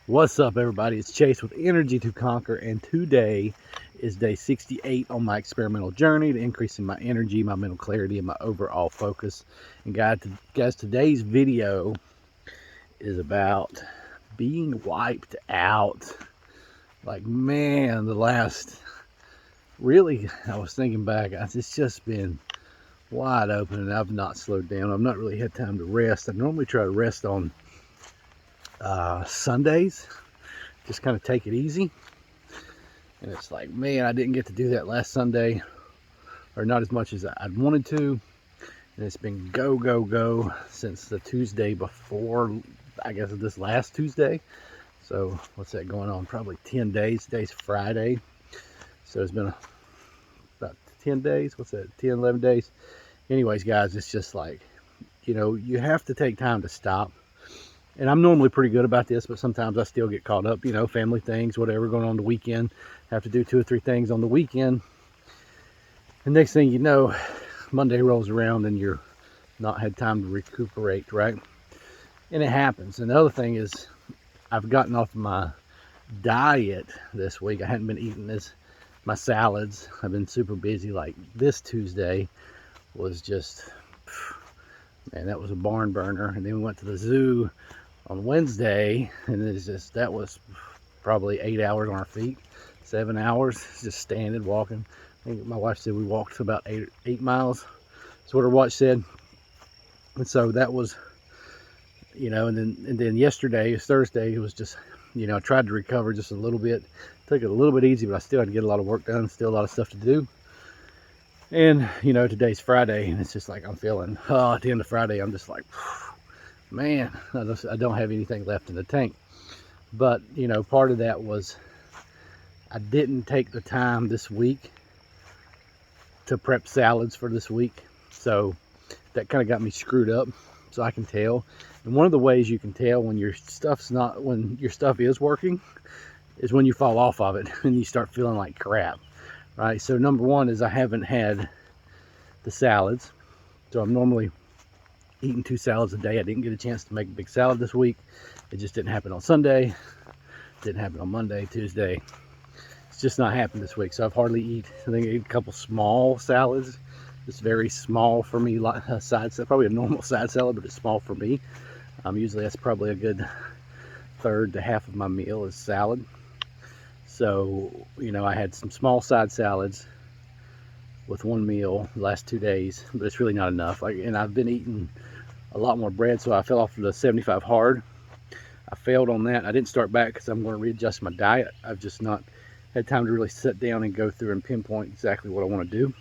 What's up, everybody? It's Chase with Energy to Conquer, and today is day 68 on my experimental journey to increasing my energy, my mental clarity, and my overall focus. And guys, today's video is about being wiped out. Like, man, I was thinking back, it's just been wide open, and I've not slowed down. I've not really had time to rest. I normally try to rest on Sundays, just kind of take it easy. And it's like, man, I didn't get to do that last Sunday, or not as much as I'd wanted to. And it's been go, go, go since the Tuesday before, I guess, this last Tuesday. So what's that going on? Probably 10 days. Today's Friday. So it's been about 10 days. What's that? 10, 11 days. Anyways, guys, it's just like, you have to take time to stop. And I'm normally pretty good about this, but sometimes I still get caught up, family things, whatever, going on the weekend. Have to do 2 or 3 things on the weekend. And next thing you know, Monday rolls around and you're not had time to recuperate, right? And it happens. And the other thing is, I've gotten off my diet this week. I hadn't been eating my salads. I've been super busy. Like this Tuesday was just, man, that was a barn burner. And then we went to the zoo on Wednesday, and that was probably 8 hours on our feet, 7 hours, just standing, walking. I think my wife said we walked about 8 miles. That's what her watch said. And so that was, and then yesterday, Thursday, it was just, I tried to recover just a little bit. Took it a little bit easy, but I still had to get a lot of work done, still a lot of stuff to do. And, today's Friday, and it's just like I'm feeling, at the end of Friday, I'm just like, man, I don't have anything left in the tank. But, part of that was I didn't take the time this week to prep salads for this week. So that kind of got me screwed up. So I can tell. And one of the ways you can tell when your stuff is working is when you fall off of it and you start feeling like crap, right? So number one is I haven't had the salads. So I'm normally eating 2 salads a day. I didn't get a chance to make a big salad this week. It just didn't happen on Sunday. Didn't happen on Monday, Tuesday. It's just not happened this week. So I've hardly I think I ate a couple small salads. It's very small for me, like a side salad, probably a normal side salad, but it's small for me. Usually that's probably a good third to half of my meal is salad. So, I had some small side salads with one meal the last 2 days, but it's really not enough. And I've been eating a lot more bread, so I fell off of the 75 hard. I failed on that. I didn't start back because I'm going to readjust my diet. I've just not had time to really sit down and go through and pinpoint exactly what I want to do.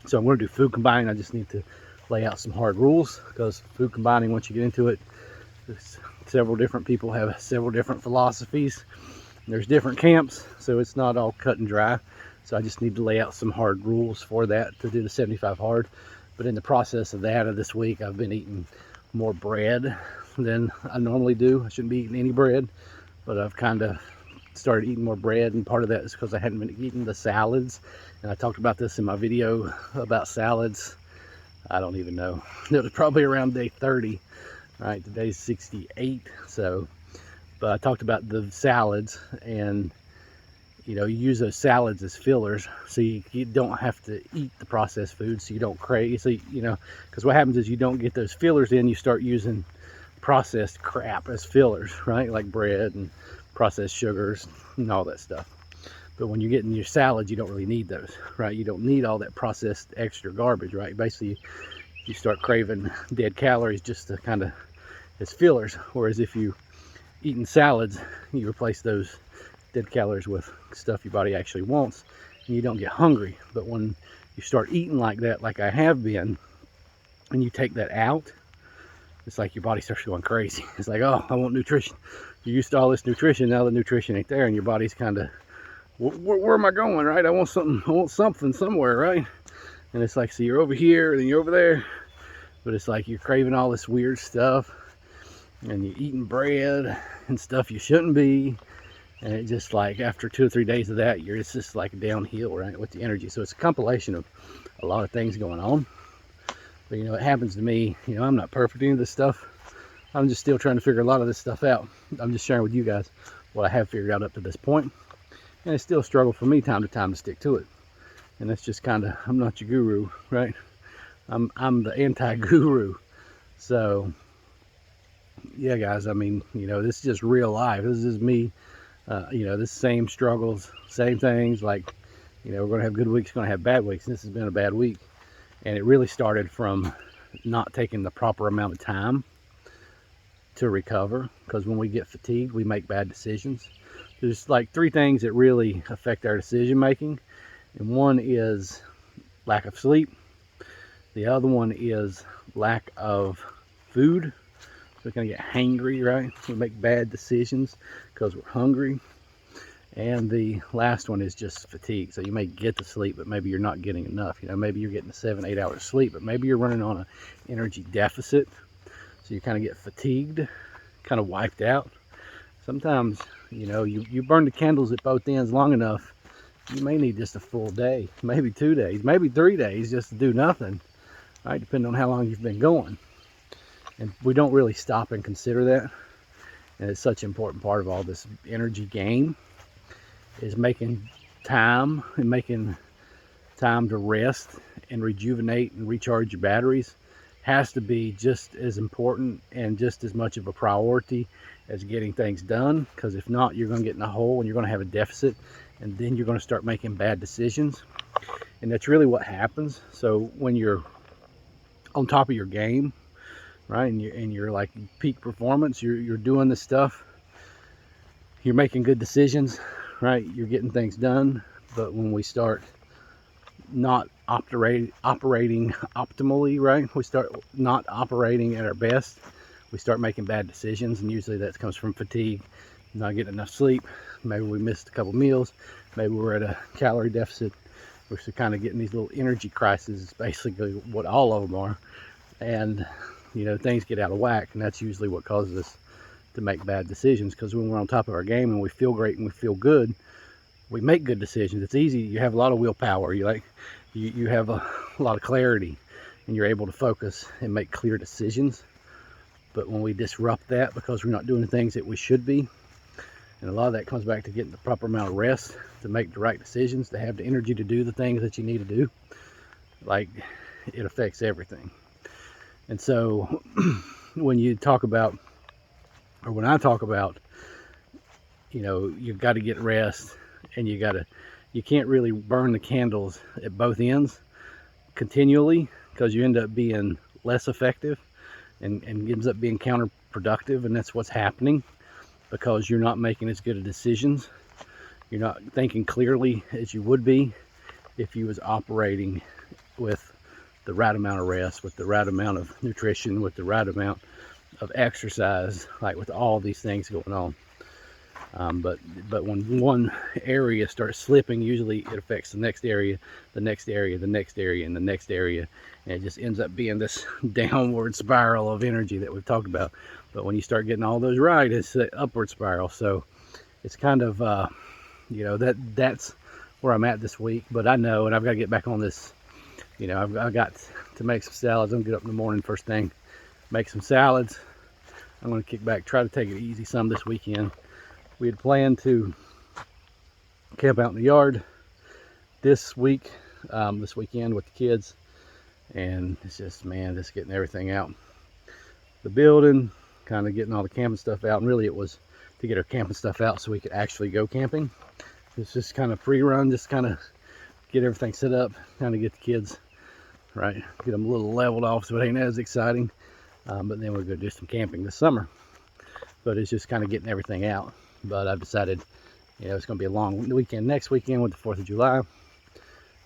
So I'm going to do food combining. I just need to lay out some hard rules, because food combining, once you get into it, several different people have several different philosophies. There's different camps, so it's not all cut and dry. So I just need to lay out some hard rules for that to do the 75 hard. But in the process of this week, I've been eating more bread than I normally do. I shouldn't be eating any bread, but I've kind of started eating more bread, and part of that is because I hadn't been eating the salads. And I talked about this in my video about salads. I don't even know. It was probably around day 30, right? Today's 68. So, but I talked about the salads, and you use those salads as fillers, so you don't have to eat the processed food, so you don't crave. So because what happens is you don't get those fillers in, you start using processed crap as fillers, right? Like bread and processed sugars and all that stuff. But when you're getting your salads, you don't really need those, right? You don't need all that processed extra garbage, right? Basically, you start craving dead calories just to kind of as fillers. Whereas if you eating salads, you replace those dead calories with stuff your body actually wants, and you don't get hungry. But when you start eating like that, like I have been, and you take that out, it's like your body starts going crazy. It's like, oh, I want nutrition. You're used to all this nutrition, now the nutrition ain't there, and your body's kind of, where am I going, right? I want something somewhere, right? And it's like, so you're over here, and then you're over there, but it's like you're craving all this weird stuff, and you're eating bread and stuff you shouldn't be. And it just, like, after 2 or 3 days of that, it's just like downhill, right, with the energy. So it's a compilation of a lot of things going on. But it happens to me. I'm not perfect in this stuff. I'm just still trying to figure a lot of this stuff out. I'm just sharing with you guys what I have figured out up to this point. And it's still a struggle for me time to time to stick to it. And that's just kind of, I'm not your guru, right? I'm the anti-guru. So yeah, guys, I mean, you know, this is just real life. This is me, you know, the same struggles, same things. Like, you know, we're going to have good weeks, going to have bad weeks. This has been a bad week. And it really started from not taking the proper amount of time to recover. Because when we get fatigued, we make bad decisions. There's like 3 things that really affect our decision making. And one is lack of sleep. The other one is lack of food. So we're going to get hangry, right? We make bad decisions because we're hungry. And the last one is just fatigue. So you may get to sleep, but maybe you're not getting enough. You know, maybe you're getting 7-8 hours sleep, but maybe you're running on an energy deficit. So you kind of get fatigued, kind of wiped out. Sometimes, you know, you burn the candles at both ends long enough, you may need just a full day, maybe 2 days, maybe 3 days just to do nothing, right? Depending on how long you've been going. And we don't really stop and consider that. And it's such an important part of all this energy game, is making time to rest and rejuvenate and recharge your batteries has to be just as important and just as much of a priority as getting things done. Because if not, you're going to get in a hole and you're going to have a deficit, and then you're going to start making bad decisions. And that's really what happens. So when you're on top of your game, right, and you're like peak performance, you're doing this stuff, you're making good decisions, right, you're getting things done. But when we start not operating optimally, right, we start not operating at our best, we start making bad decisions. And usually that comes from fatigue, not getting enough sleep. Maybe we missed a couple meals, maybe we're at a calorie deficit. We're kind of getting these little energy crises, is basically what all of them are. And you know, things get out of whack, and that's usually what causes us to make bad decisions. Because when we're on top of our game and we feel great and we feel good, we make good decisions. It's easy. You have a lot of willpower. You have a lot of clarity, and you're able to focus and make clear decisions. But when we disrupt that because we're not doing the things that we should be, and a lot of that comes back to getting the proper amount of rest to make the right decisions, to have the energy to do the things that you need to do, like, it affects everything. And so when you talk about, or when I talk about, you know, you've got to get rest, and you can't really burn the candles at both ends continually, because you end up being less effective and ends up being counterproductive. And that's what's happening, because you're not making as good of decisions. You're not thinking clearly as you would be if you was operating with the right amount of rest, with the right amount of nutrition, with the right amount of exercise, like with all these things going on. But when one area starts slipping, usually it affects the next area, the next area, the next area, and the next area. And it just ends up being this downward spiral of energy that we've talked about. But when you start getting all those right, it's an upward spiral. So it's kind of, you know, that's where I'm at this week. But I know, and I've got to get back on this. You know, I've got to make some salads. I'm going to get up in the morning first thing, make some salads. I'm going to kick back, try to take it easy some this weekend. We had planned to camp out in the yard this weekend with the kids. And it's just, man, just getting everything out. The building, kind of getting all the camping stuff out. And really it was to get our camping stuff out so we could actually go camping. It's just kind of pre-run, just kind of get everything set up, kind of get the kids, right, get them a little leveled off so it ain't as exciting. But then we're going to do some camping this summer. But it's just kind of getting everything out. But I've decided, you know, it's going to be a long weekend next weekend with the 4th of July.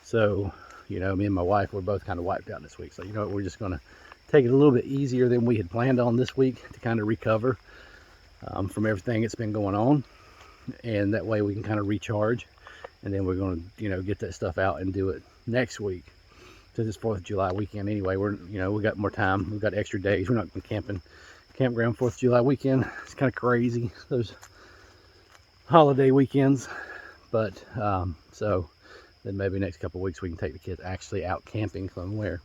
So, you know, me and my wife, we're both kind of wiped out this week. So, you know what, we're just going to take it a little bit easier than we had planned on this week to kind of recover from everything that's been going on. And that way we can kind of recharge. And then we're going to, you know, get that stuff out and do it next week. Since it's 4th of July weekend anyway, you know, we got more time. We've got extra days. We're not going camping. Campground 4th of July weekend. It's kind of crazy, those holiday weekends. But so then maybe next couple of weeks we can take the kids actually out camping somewhere.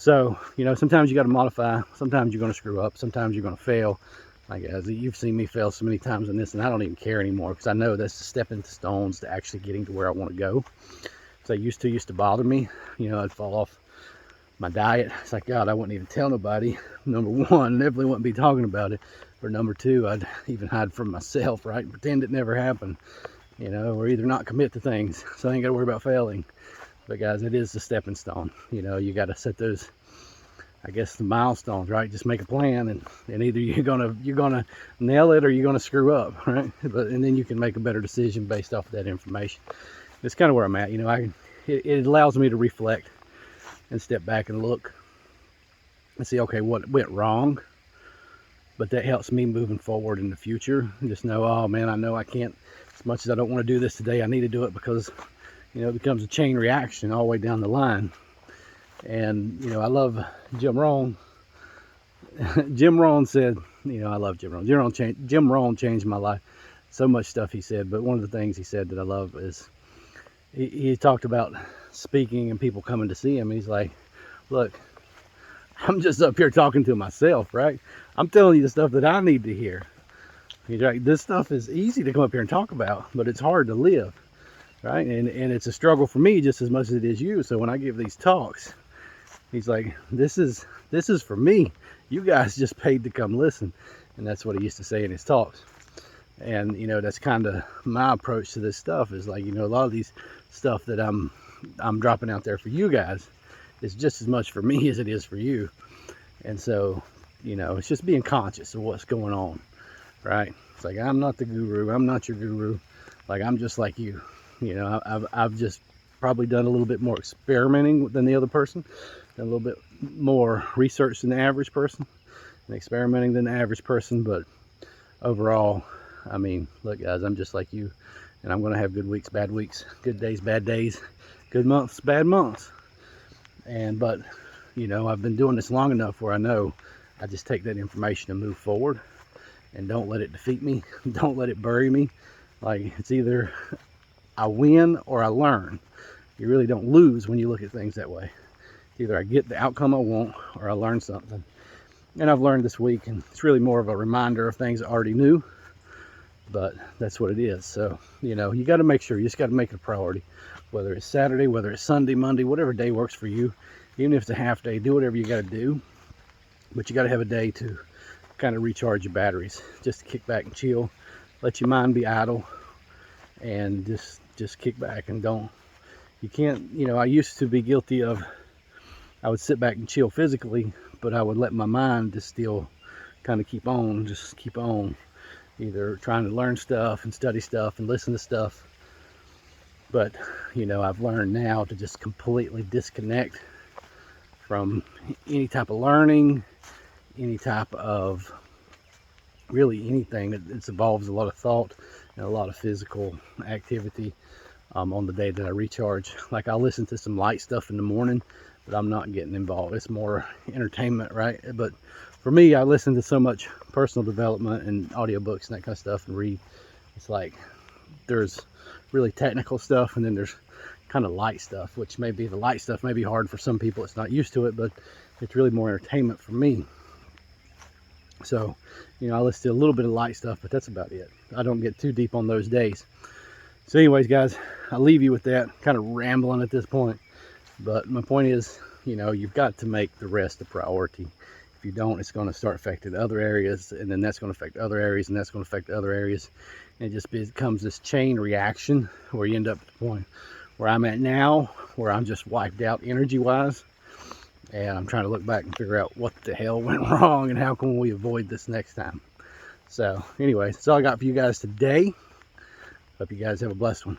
So, you know, sometimes you got to modify, sometimes you're going to screw up, sometimes you're going to fail. Like, as you've seen me fail so many times in this, and I don't even care anymore, because I know that's the stepping stones to actually getting to where I want to go. So used to bother me. You know, I'd fall off my diet. It's like, God, I wouldn't even tell nobody. Number one, definitely wouldn't be talking about it. Or number two, I'd even hide from myself, right? Pretend it never happened, you know, or either not commit to things. So I ain't got to worry about failing. But guys, it is the stepping stone. You know, you got to set those, I guess, the milestones, right? Just make a plan, and either you're gonna nail it or you're gonna screw up, right? And then you can make a better decision based off of that information. It's kind of where I'm at. You know, it allows me to reflect and step back and look and see, okay, what went wrong. But that helps me moving forward in the future. And just know, oh man, I know I can't, as much as I don't want to do this today, I need to do it, because, you know, it becomes a chain reaction all the way down the line. And, you know, I love Jim Rohn. Jim Rohn said, you know, I love Jim Rohn. Jim Rohn changed my life. So much stuff he said, but one of the things he said that I love is, he talked about speaking and people coming to see him. He's like, look, I'm just up here talking to myself, right? I'm telling you the stuff that I need to hear. He's like, this stuff is easy to come up here and talk about, but it's hard to live, right? And it's a struggle for me just as much as it is you. So when I give these talks, he's like, this is for me. You guys just paid to come listen. And that's what he used to say in his talks. And, you know, that's kind of my approach to this stuff, is like, you know, a lot of these stuff that I'm dropping out there for you guys is just as much for me as it is for you. And so, you know, it's just being conscious of what's going on, right? It's like, I'm not the guru. I'm not your guru. Like, I'm just like you. You know, I've just probably done a little bit more experimenting than the other person, done a little bit more research than the average person, and experimenting than the average person. But overall, I mean, look guys, I'm just like you, and I'm going to have good weeks, bad weeks, good days, bad days, good months, bad months. But, you know, I've been doing this long enough where I know I just take that information and move forward, and don't let it defeat me. Don't let it bury me. Like, it's either I win or I learn. You really don't lose when you look at things that way. Either I get the outcome I want or I learn something. And I've learned this week, and it's really more of a reminder of things I already knew, but that's what it is. So, you know, you got to make sure, you just got to make it a priority, whether it's Saturday, whether it's Sunday, Monday, whatever day works for you. Even if it's a half day, do whatever you got to do, but you got to have a day to kind of recharge your batteries, just to kick back and chill, let your mind be idle, and just kick back. And you can't, you know, I used to be guilty of, I would sit back and chill physically, but I would let my mind just still kind of keep on, either trying to learn stuff and study stuff and listen to stuff. But, you know, I've learned now to just completely disconnect from any type of learning, any type of really anything that involves a lot of thought and a lot of physical activity on the day that I recharge. Like, I'll listen to some light stuff in the morning, but I'm not getting involved. It's more entertainment, right? But for me, I listen to so much personal development and audiobooks and that kind of stuff, and read. It's like there's really technical stuff, and then there's kind of light stuff, which maybe the light stuff may be hard for some people. It's not used to it, but it's really more entertainment for me. So, you know, I listen to a little bit of light stuff, but that's about it. I don't get too deep on those days. So anyways, guys, I'll leave you with that. Kind of rambling at this point. But my point is, you know, you've got to make the rest a priority. If you don't, it's going to start affecting other areas, and then that's going to affect other areas, and that's going to affect other areas. And it just becomes this chain reaction where you end up at the point where I'm at now, where I'm just wiped out energy-wise. And I'm trying to look back and figure out what the hell went wrong and how can we avoid this next time. So anyway, that's all I got for you guys today. Hope you guys have a blessed one.